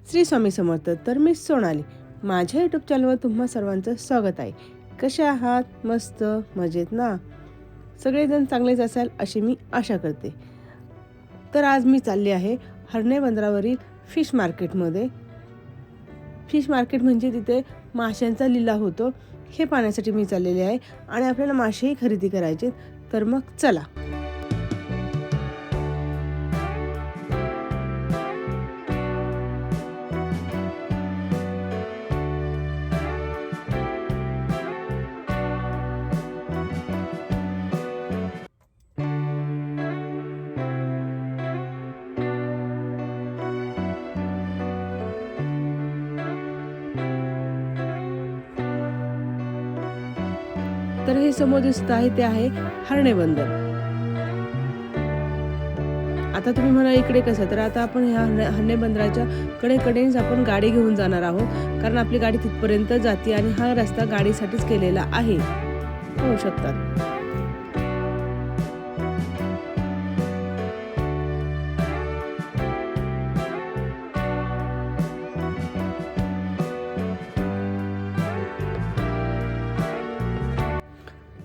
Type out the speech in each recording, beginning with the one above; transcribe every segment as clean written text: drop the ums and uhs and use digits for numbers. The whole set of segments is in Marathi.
श्री स्वामी समर्थ. तर मी सोनाली, माझ्या यूट्यूब चॅनलवर तुम्हा सर्वांचं स्वागत आहे. कसे आहात? मस्त मजेत ना? सगळेजण चांगलेच असाल अशी मी आशा करते. तर आज मी चालले आहे हर्णे बंदरावरील फिश मार्केटमध्ये. फिश मार्केट म्हणजे तिथे माशांचा लिलाव होतो, हे पाहण्यासाठी मी चाललेले आहे आणि आपल्याला मासेही खरेदी करायचे. तर मग चला. तर हे समोर दिसत आहे ते आहे हर्णे बंदर. आता तुम्ही म्हणा इकडे कसं, तर आता आपण ह्या हर्णे बंदराच्या कडेकडेच आपण गाडी घेऊन जाणार आहोत, कारण आपली गाडी तिथपर्यंत जाते आणि हा रस्ता गाडीसाठीच केलेला आहे, पाहू शकतात.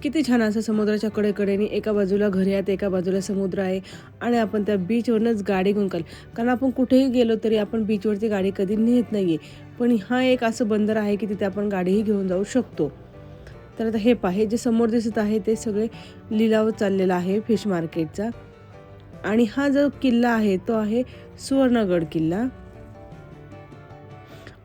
किती छान असं समुद्राच्या कडेकडेने एका बाजूला घरे आहेत, एका बाजूला समुद्र आहे आणि आपण त्या बीचवरनंच गाडी घेऊन कारण आपण कुठेही गेलो तरी आपण बीचवरती गाडी कधी नेत नाही आहे, पण हा एक असं बंदर आहे की तिथे आपण गाडीही घेऊन जाऊ शकतो. तर आता हे पाहे जे समोर दिसत आहे ते सगळे लिलाव चाललेला आहे फिश मार्केटचा. आणि हा जो किल्ला आहे तो आहे सुवर्णगड किल्ला.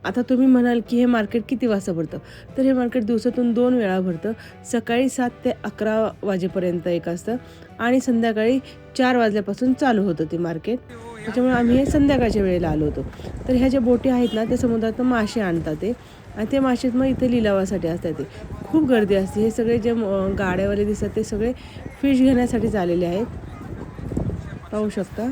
आता तुम्ही म्हणाल की हे मार्केट किती वाजता भरतं, तर हे मार्केट दिवसातून 2 वेळा भरतं. सकाळी 7 ते 11 वाजेपर्यंत एक असतं आणि संध्याकाळी 4 वाजल्यापासून चालू होतं ते मार्केट. त्याच्यामुळे आम्ही हे संध्याकाळच्या वेळेला आलो होतो. तर ह्या ज्या बोटी आहेत ना, त्या समुद्रातून मासे आणतात ते, आणि ते मासे मग इथे लिलावासाठी असतात. ते खूप गर्दी असते. हे सगळे जे गाड्यावाले दिसतात ते सगळे फिश घेण्यासाठीच आलेले आहेत, पाहू शकता.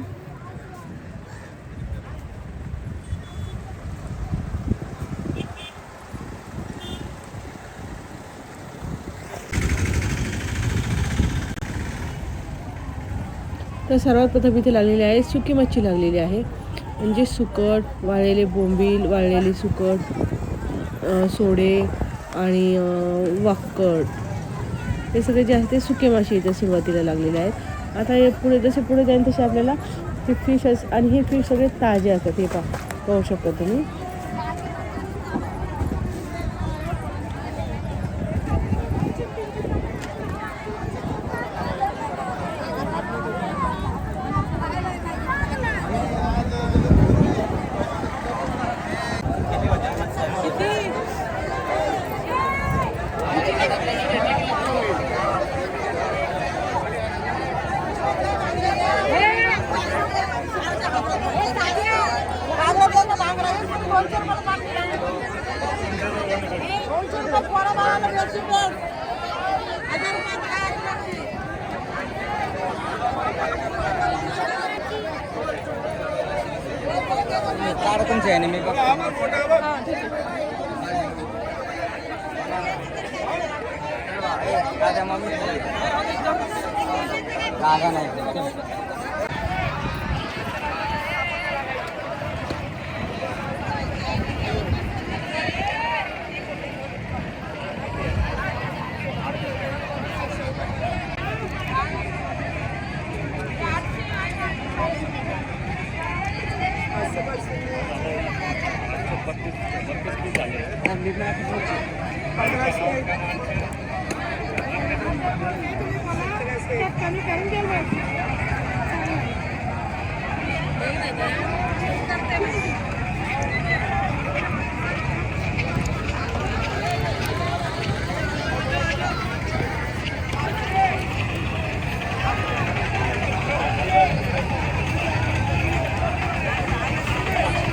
तर सर्वात प्रथम इथे लागलेली आहे सुकी मच्छी लागलेली आहे, म्हणजे सुकट, वाळलेले बोंबील, वाळलेली सुकट, सोडे आणि वाक्कड, हे सगळे जे आहे ते सुके मासे इथे सुरुवातीला लागलेले आहेत. आता हे पुढे जसे पुढे जाईल तसे आपल्याला ते फिश आणि हे फिश सगळे ताजे असतात, हे पाहू शकता तुम्ही.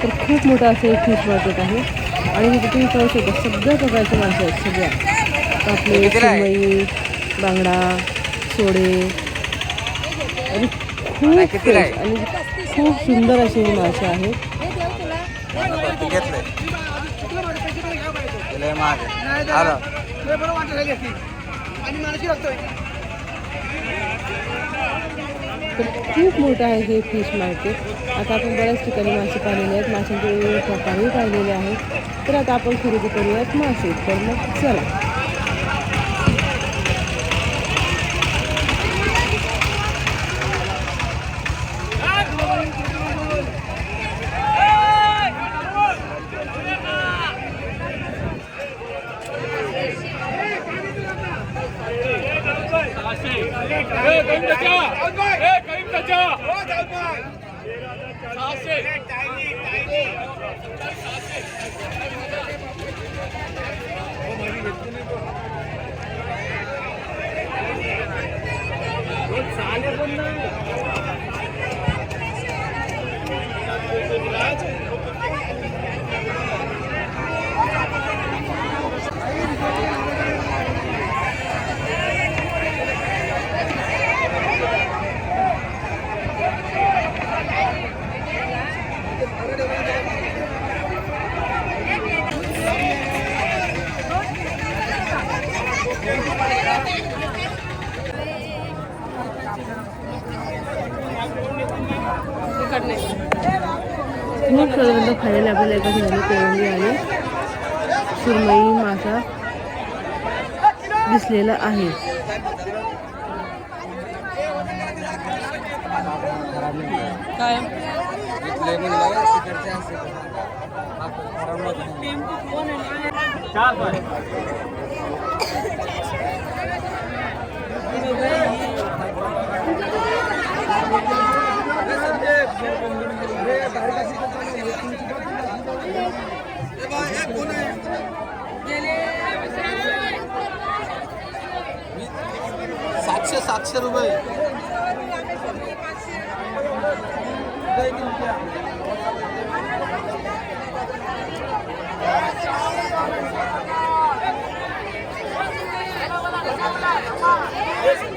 तर खूप मोठं असं एक फिश मार्केट आहे आणि तिथे तुम्ही पाहू शकता सगळ्या प्रकारचे मासे आहेत. सगळ्या पापलेट, सुरमई, बांगडा, सोडे आणि खूप फ्रेश आणि खूप सुंदर असे हे मासे आहेत. तर खूप मोठं आहे हे फिश मार्केट. आता आपण बऱ्याच ठिकाणी मासे पाहिलेले आहेत, माशांचे वेगवेगळे प्रकारही पाहिलेले आहेत. तर आता आपण खरेदी करूयात मासे. तर मग चला. खूप साधारणतः फायनली आपल्याला एका ठिकाणी कोळंबी आणि सुरमई मासा दिसलेला आहे. काय सातशे रुपये.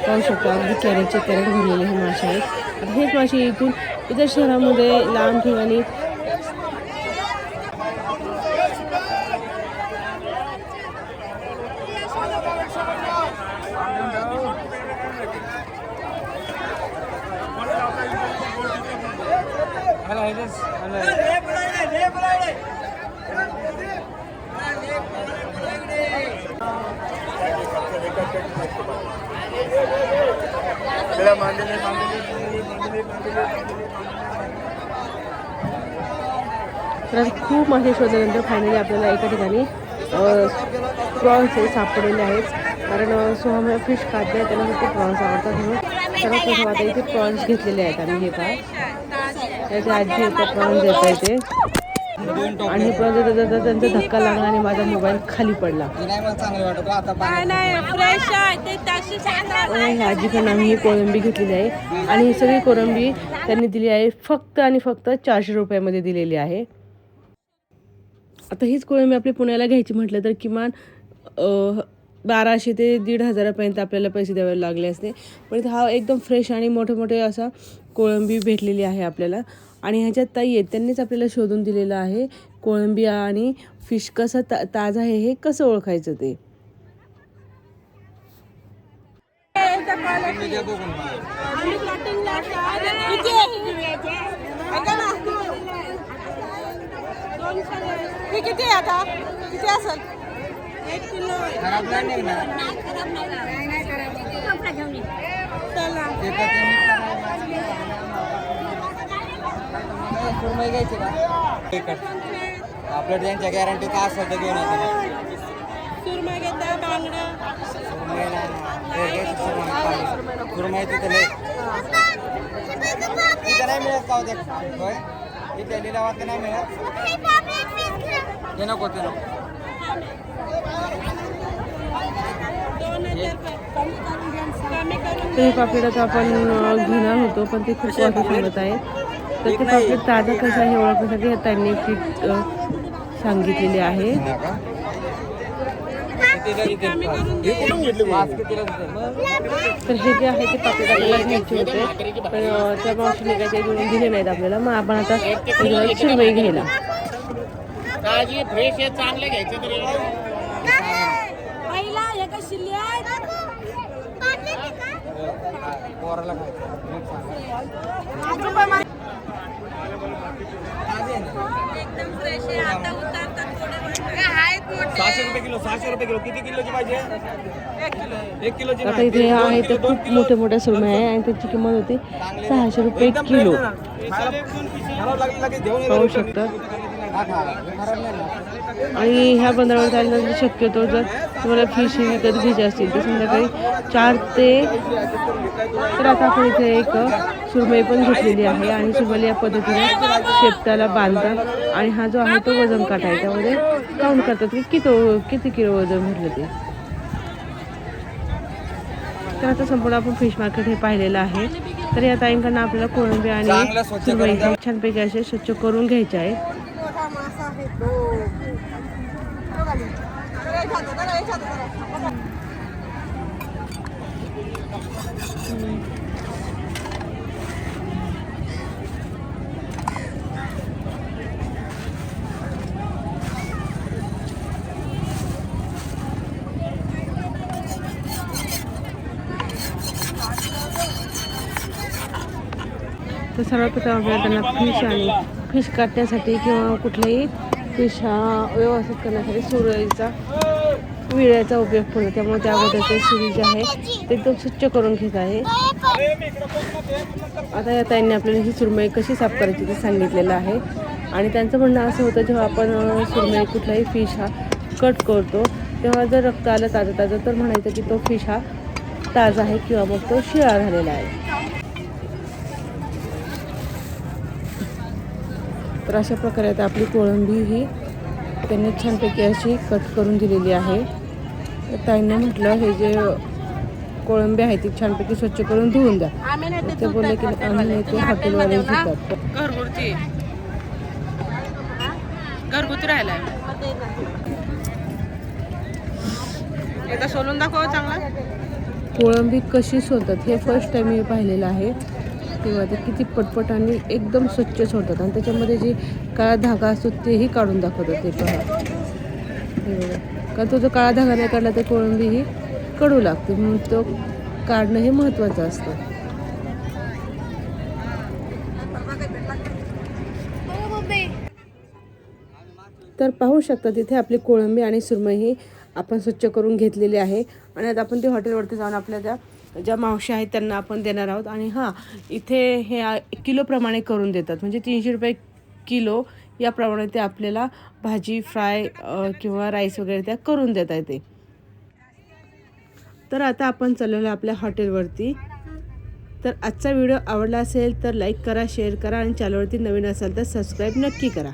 पाहू शकतो अगदी कॅरेटचे कॅरेट भरलेले हे मासे आहेत. आता हेच मासे इथून इतर शहरामध्ये लांब ठिकाणी तर खूप मासे शोधल्यानंतर फायनली आपल्याला एका ठिकाणी प्रॉन्स हे सापडलेले आहेत. कारण सोहम फिश खात नाही, त्यांना फक्त प्रॉन्स आवडतात म्हणून सर्वात प्रथम आता इथे प्रॉन्स घेतलेले आहेत. आणि हे काय त्याचे आजी येतात प्रॉन्स देत आहे ते, आणि प्रॉन्स देता त्यांचा धक्का लागला आणि माझा मोबाईल खाली पडला. आजीकडून आम्ही ही कोळंबी घेतलेली आहे आणि ही सगळी कोळंबी त्यांनी दिली आहे फक्त आणि फक्त 400 रुपयामध्ये दिलेली आहे. आता हीच कोळंबी आपली पुण्याला घ्यायची म्हटलं तर किमान 1200 ते 1500 आपल्याला पैसे द्यावे लागले असते. पण इथं हा एकदम फ्रेश आणि मोठे मोठे असा कोळंबी भेटलेली आहे आपल्याला. आणि ह्याच्यात ताई आहेत, त्यांनीच आपल्याला शोधून दिलेलं आहे कोळंबी आणि फिश कसं ताजं आहे हे कसं ओळखायचं ते. किती आता किती असेल 1 किलो खराब नाही ना सुरमई घ्यायची का आपल्या त्यांच्या गॅरंटी का असेल तर घेऊन येतो. सुरमई घेता बांगडा सुरमई तिथं नाही मिळत का होते इथे लिलावात नाही मिळत ते नको ते नको. ते पापलेट आता आपण घेणार होतो पण ते खूप वाटू सांगत आहे. तर ते पापलेट ताजा कसं आहे ओळखण्यासाठी त्यांनी किट सांगितलेली आहे. तर हे जे आहे ते पापलेट आपल्याला घ्यायचे होते पण त्या मावशीने काय ते घेऊन दिले नाहीत आपल्याला. मग आपण आता सुरमई घ्यायला फ्रेश चांगले घ्यायचे तरी पोराला खायचं मीठ सांगा. एकदम फ्रेश आहे. आता उतारतात थोडे आहेत मोठे. 600 किलो 600 किलो. किती किलोची पाहिजे? 1 किलोची आता इथे आहे ते खूप मोठे मोठे सुरमई आहे आणि त्याची किंमत होती 600 रुपये किलो. पाहू शकता. आणि ह्या बंदरावर जायला शक्यतो जर तुम्हाला फिश ही विकत घ्यायची असतील तर संध्याकाळी 4 ते. तर आता आपण इथे एक सुरमई पण घेतलेली आहे आणि सुरमई या पद्धतीने शेपटाला बांधतात आणि हा जो आहे तो वजन काटा आहे त्यामध्ये काउंट करतात की किती किलो वजन भरलं ते. तर आता संपूर्ण आपण फिश मार्केट हे पाहिलेलं आहे. तर या ताईंकडनं आपल्याला कोळंबी आणि सुरमई छानपैकी असे स्वच्छ करून घ्यायचे आहे. मोठा मासा आहे तो. तो खाली. जरा एक हात, जरा एक हात, जरा. तर सर्वप्रथम आपल्याला त्यांना फिश काढण्यासाठी किंवा कुठल्याही फिश व्यवस्थित करण्यासाठी सुरईचा विळ्याचा उपयोग पडतो. त्यामुळे त्यामध्ये ते सुरी जे आहे ते एकदम स्वच्छ करून घेत आहे. आता या ताईंनी आपल्याला ही सुरमई कशी साफ करायची ते सांगितलेलं आहे. आणि त्यांचं म्हणणं असं होतं जेव्हा आपण सुरमई कुठलाही फिश हा कट करतो तेव्हा जर रक्त आलं ताजं तर म्हणायचं की तो फिश हा ताजा आहे किंवा मग तो शिळा झालेला आहे. तर अशा प्रकारे आता आपली कोळंबी ही त्यांनी छानपैकी अशी कट करून दिलेली आहे. तर ताईंना म्हटलं हे जे कोळंबी आहे ती छानपैकी स्वच्छ करून धुवून द्या. ते बोलले की आम्ही ते हॉटेलवाले घेतात. घरगुती राहिलाय. एकदा सोलून दाखव चांगला. कोळंबी कशी सोलतात हे फर्स्ट टाईम मी पाहिलेलं आहे. तेव्हा ते किती पटपट आणि एकदम स्वच्छ सोडतात आणि त्याच्यामध्ये जे काळा धागा असतो तेही काढून दाखवतात. ते पहा हे बघा. कारण तो जो काळा धागा नाही काढला तर कोळंबी ही कडू लागते म्हणून तो काढणं हे महत्त्वाचं असतं. तर पाहू शकता तिथे आपली कोळंबी आणि सुरमई ही आपण स्वच्छ करून घेतलेली आहे. आणि आता आपण ते हॉटेलवरती जाऊन आपल्या ज्या मावशी आहेत त्यांना आपण देणार आहोत. आणि हां इथे हे किलोप्रमाणे करून देतात म्हणजे 300 रुपये किलो याप्रमाणे ते आपल्याला भाजी फ्राय किंवा राईस वगैरे त्या करून देता येते. तर आता आपण चाललेलो आपल्या हॉटेलवरती. तर आजचा व्हिडिओ आवडला असेल तर लाईक करा, शेअर करा आणि चॅनलवरती नवीन असाल तर सबस्क्राईब नक्की करा.